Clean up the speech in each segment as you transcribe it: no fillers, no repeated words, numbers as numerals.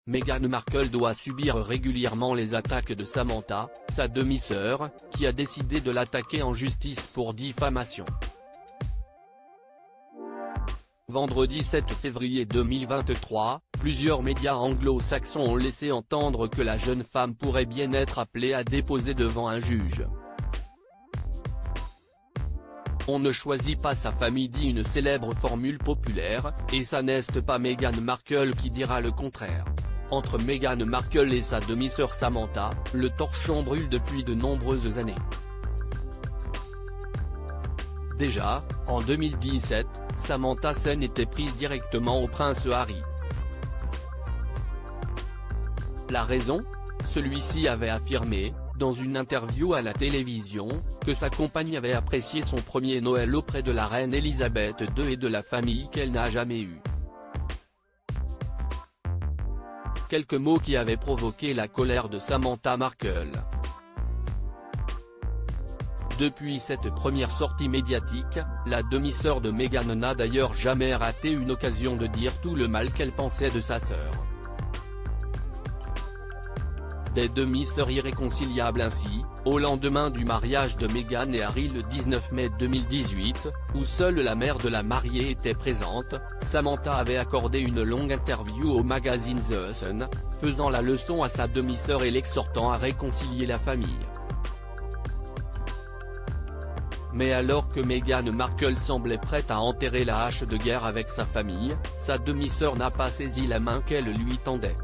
Meghan Markle doit subir régulièrement les attaques de Samantha, sa demi-sœur, qui a décidé de l'attaquer en justice pour diffamation. Vendredi 7 février 2023, plusieurs médias anglo-saxons ont laissé entendre que la jeune femme pourrait bien être appelée à déposer devant un juge. On ne choisit pas sa famille, dit une célèbre formule populaire, et ça n'est pas Meghan Markle qui dira le contraire. Entre Meghan Markle et sa demi-sœur Samantha, le torchon brûle depuis de nombreuses années. Déjà, en 2017, Samantha s'en était prise directement au prince Harry. La raison ? Celui-ci avait affirmé, dans une interview à la télévision, que sa compagne avait apprécié son premier Noël auprès de la reine Elisabeth II et de la famille qu'elle n'a jamais eue. Quelques mots qui avaient provoqué la colère de Samantha Markle. Depuis cette première sortie médiatique, la demi-sœur de Meghan n'a d'ailleurs jamais raté une occasion de dire tout le mal qu'elle pensait de sa sœur. Des demi-sœurs irréconciliables ainsi, au lendemain du mariage de Meghan et Harry le 19 mai 2018, où seule la mère de la mariée était présente, Samantha avait accordé une longue interview au magazine The Sun, faisant la leçon à sa demi-sœur et l'exhortant à réconcilier la famille. Mais alors que Meghan Markle semblait prête à enterrer la hache de guerre avec sa famille, sa demi-sœur n'a pas saisi la main qu'elle lui tendait.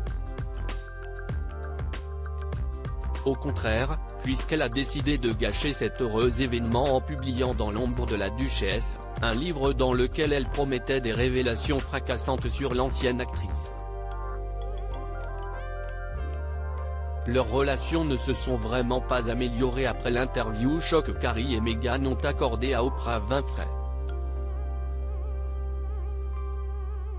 Au contraire, puisqu'elle a décidé de gâcher cet heureux événement en publiant Dans l'ombre de la duchesse, un livre dans lequel elle promettait des révélations fracassantes sur l'ancienne actrice. Leurs relations ne se sont vraiment pas améliorées après l'interview choc qu'Harry et Meghan ont accordée à Oprah Winfrey.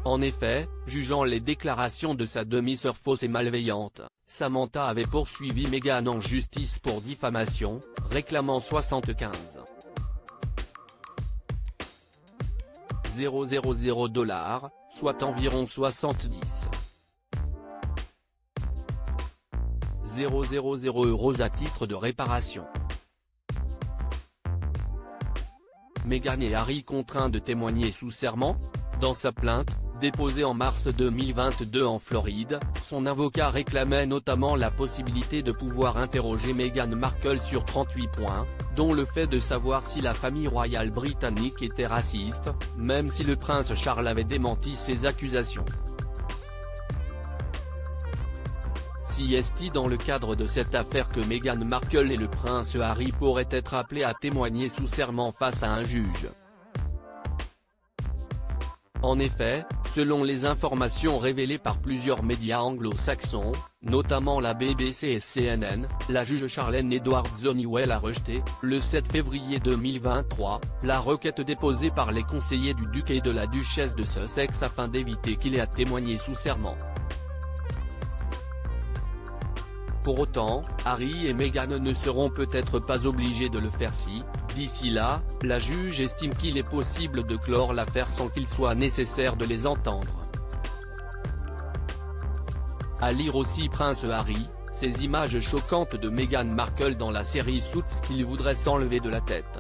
En effet, jugeant les déclarations de sa demi-sœur fausses et malveillantes, Samantha avait poursuivi Meghan en justice pour diffamation, réclamant 75 000 $, soit environ 70 000 € à titre de réparation. Meghan et Harry contraints de témoigner sous serment ? Dans sa plainte, déposée en mars 2022 en Floride, son avocat réclamait notamment la possibilité de pouvoir interroger Meghan Markle sur 38 points, dont le fait de savoir si la famille royale britannique était raciste, même si le prince Charles avait démenti ces accusations. C'est dans le cadre de cette affaire que Meghan Markle et le prince Harry pourraient être appelés à témoigner sous serment face à un juge. En effet, selon les informations révélées par plusieurs médias anglo-saxons, notamment la BBC et CNN, la juge Charlene Edwards Honeywell a rejeté, le 7 février 2023, la requête déposée par les conseillers du duc et de la duchesse de Sussex afin d'éviter qu'il ait à témoigner sous serment. Pour autant, Harry et Meghan ne seront peut-être pas obligés de le faire si, d'ici là, la juge estime qu'il est possible de clore l'affaire sans qu'il soit nécessaire de les entendre. À lire aussi Prince Harry, ces images choquantes de Meghan Markle dans la série Suits qu'il voudrait s'enlever de la tête.